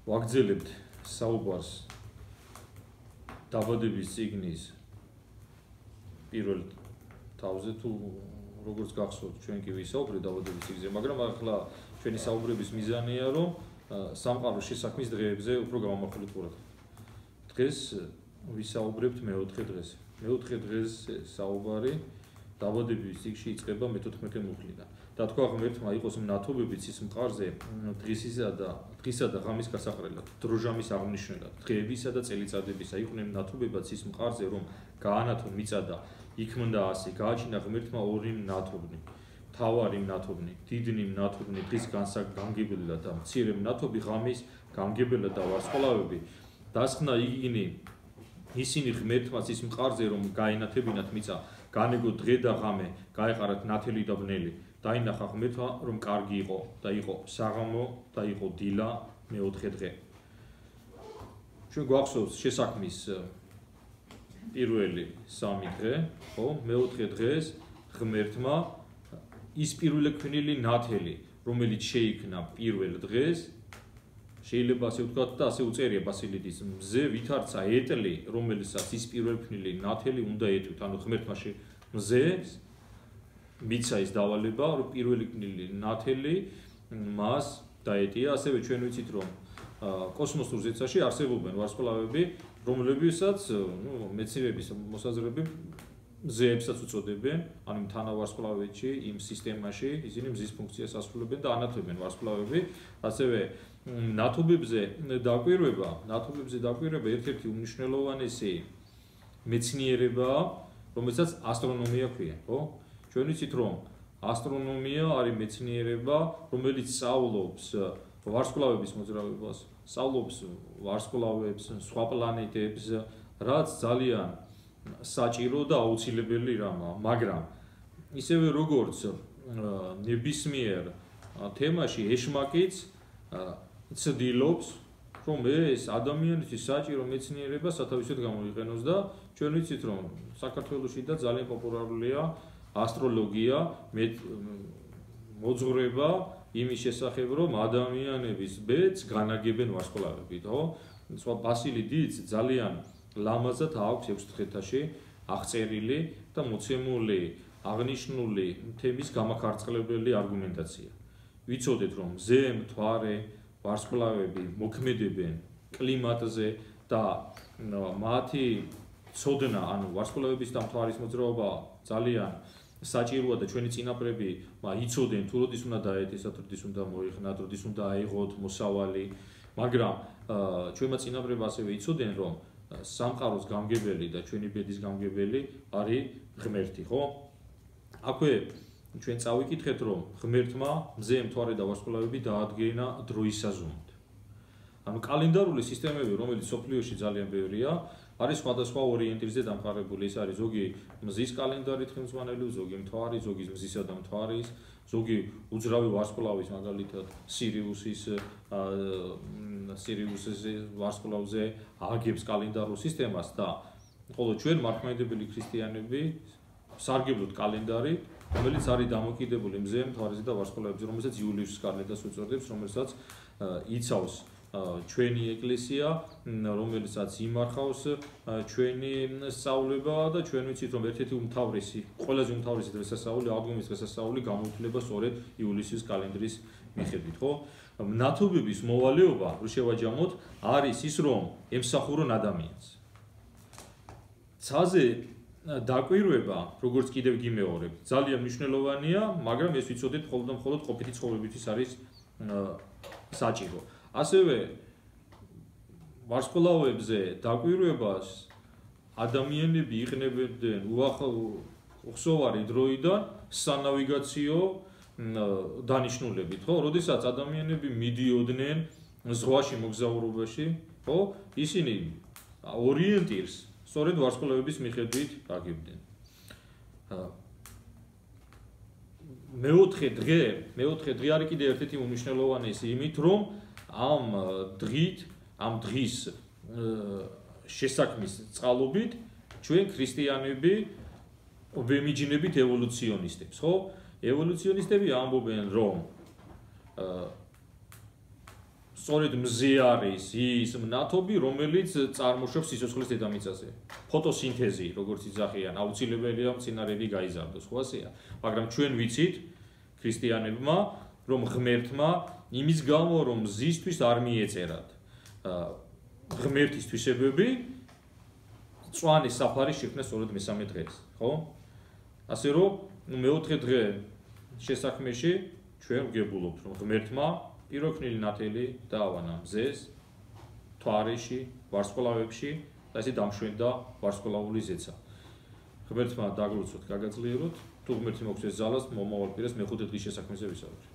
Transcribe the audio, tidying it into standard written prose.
ვაგრძელებთ საუბარს დაბადების წიგნის პირველ თავზე თუ როგორც გახსოვთ ჩვენ კი ვისაუბრეთ დაბადების წიგნზე, მაგრამ ახლა ჩვენი საუბრების მიზანია რომ სამყაროს შესაქმნის დღეებზე უფრო გამომხატვრილ ყურადღება. დღეს ვისაუბრებთ მეოთხე დღეს. მეოთხე დღეს საუბარი დაბადების წიგნში იწყება მე-14 მუხლიდან. და თქვა ღმერთმა იყოს მნათობები ცის მყარზე დღისა და ღამის გასაყრელად, დროჟამის აღნიშნელად, დღეებისა და წელიწადებისა იყვნენ მნათობება ცის მყარზე რომ გაანათონ მიწა და იქმნა ასე, გააჩინა ღმერთმა ორი მნათობნი, მთავარი მნათობნი, დიდნი მნათობნი დღის განგებელად და მცირე მნათობი ღამის განგებელად და ვარსკვლავები დასხნა იგინი ისინი ღმერთმა ცის მყარზე რომ გაენათებინათ მიწა, განეგო დღე და ღამე, გაეყარათ ნათელი და ბნელი. დაინახა ღმერთმა რომ კარგი იყო და იყო საღამო და იყო დილა მეოთხე დღე. ჩვენ გვახსოვს შესაქმნის პირველი 3 დღე, ხო? მეოთხე დღეს ღმერთმა ის პირველი ქმნილი ნათელი, რომელიც შეიქმნა პირველ დღეს, შეიძლება ასე ვთქვათ და ასე უწერია ბასილიდის მზე ვითარცა ეტლი, რომელსაც ის პირველი ქმნილი ნათელი უნდა ეტვით, ანუ ღმერთმა მზეს მიცა ის დავალება, რომ პირველი ქმნილი ნათელი მას დაეტია. ასევე ჩვენ ვიცით, რომ კოსმოსურ ზეცაში არსებობენ ვარსკვლავები, რომლებსაც, მეცნიერების მოსაზრები მზეებსაც უწოდებენ, ანუ თანავარსკვლავედში, იმ სისტემაში, ისინი მზის ფუნქციას ასრულებენ და ანათებენ ვარსკვლავები. ასევე ნათობებზე დაკვირვება ერთ-ერთი უმნიშვნელოვანესი მეცნიერებაა, რომელსაც ასტრონომია ქვია, ხო? ჩვენ ვიცით, რომ ასტრონომია არის მეცნიერება, რომელიც სწავლობს ვარსკვლავების მოძრაობას, სწავლობს ვარსკვლავებს, სხვა პლანეტებს, რაც ძალიან საჭირო და აუცილებელი რამაა, მაგრამ ისევე როგორც ნებისმიერ თემაში ეშმაკიც ცდილობს, რომ ეს ადამიანისთვის საჭირო მეცნიერება სათავისად გამოიყენოს და ჩვენ ვიცით, რომ საქართველოში და ძალიან პოპულარულია ასტროლოგია, მოძღვრება იმის შესახებ, რომ ადამიანების ბედს განაგებენ ვარსკვლავებით, ხო? სხვა ბასილი დიდს ძალიან ლამაზად აქვს 6 დღეთაში აღწერილი და მოცემული აღნიშნული თემის გამახარწყლებელი არგუმენტაცია. ვიცოდეთ, რომ მზე, მთვარე, ვარსკვლავები მოქმედებენ კლიმატზე და მათი ცოდნა, ანუ ვარსკვლავების და მთვარის მოძრაობა ძალიან საჭიროა და ჩვენი წინაპრები იცოდნენ თუ როდის უნდა დაეტესათ, როდის უნდა მოიხნათ, როდის უნდა აიღოთ მოსავალი, მაგრამ ჩვენმა წინაპრებმა ასევე იცოდნენ, რომ სამყაროს გამგებელი და ჩვენი ბედის გამგებელი არის ღმერთი, ხო? აქვე ჩვენ წავიკითხეთ, რომ ღმერთმა მზე, მთვარე და ვარსკვლავები დაადგენა დროისაზომად. ანუ კალენდარული სისტემები, რომელიც სოფლიოში ძალიან ბევრია, არის სხვადასხვა ორიენტირზე დამყარებული. ეს არის ზოგი მზის კალენდარით ხელმძღვანელი, ზოგი მთვარის, ზოგი მზისა და მთვარის, ზოგი უძრავი ვარსკვლავის, მაგალითად სირიუსის ვარსკვლავზე აგებს კალენდარულ სისტემას და ხოლო ჩვენ მართლმადიდებელი ქრისტიანები სარგებლობთ კალენდარი, რომელიც არის დამოკიდებული მზე, მთვარეზე და ვარსკვლავებზე, რომელსაც იულიუსის კალენდარს უწოდებს, რომელსაც იცავს ჩვენი ეკლესია, რომელსაც იმარხავს ჩვენი სწავლება და ჩვენ ვიცით, რომ ერთ-ერთი ყველაზე უმთავრესი დღესასწაული, აღდგომის დღესასწაული გამოითვლება სწორედ იულიუსის კალენდრის მიხედვით, ხო? მნათობების მოვალეობა, რო შევაჯამოთ, არის ის, რომ ემსახურონ ადამიანს. ცაზე დაკვირვება, როგორც კიდევ გიმეორებ, ძალიან მნიშვნელოვანია, მაგრამ ეს ვიცოდეთ, მხოლოდ და მხოლოდ ყოფითი ცხოვრებისთვის არის საჭირო. ასევე ვარსკვლავებზე დაკვირვებას ადამიანები იყენებდნენ უხსოვარი დროიდან სანავიგაციო დანიშნულებით, ხო? როდესაც ადამიანები მიდიოდნენ ზღვაში მოგზაურობაში, ხო? ისინი ორიენტირს სწორედ ვარსკვლავების მიხედვით აგებდნენ. მეოთხე დღე არის კიდევ ერთ-ერთი უმნიშვნელოვანესი იმით, რომ ამ დღის შესაქმნის წყალობით ჩვენ ქრისტიანები ვემიჯნებით ევოლუციონისტებს, ხო? ევოლუციონისტები ამბობენ, რომ სწორედ მზე არის ის მნათობი, რომელიც წარმოშობს სიცოცხლის დედამიწაზე. ფოტოსინთეზი, როგორც იძახიან, აუცილებელია მცენარეები გაიზარდოს, ხო ასეა? მაგრამ ჩვენ ვიცით, ქრისტიანებმა, რომ ღმერთმა იმის გამო, რომ მზისთვის არ მიეწერათ ღმერთის თვისებები, წვანის საფარი შექმნა სწორედ მესამე დღეს, ხო? ასე რომ, მეოთხე დღე შესაქმეში ჩვენ ვგებულობთ, რომ ღმერთმა პიროქნილი ნათელი დაავანა მზეს, თვარეში, ვარსკვლავებში და ესე დამშვენდა ვარსკვლავური ზეცა. ღმერთმა დაგლოცოთ, გაგაძლიეროთ, თუ ღმერთი მოგცეს ძალას, მომავალ პირას მეხუთე დღის შესაქმეზე ვისაუბროთ.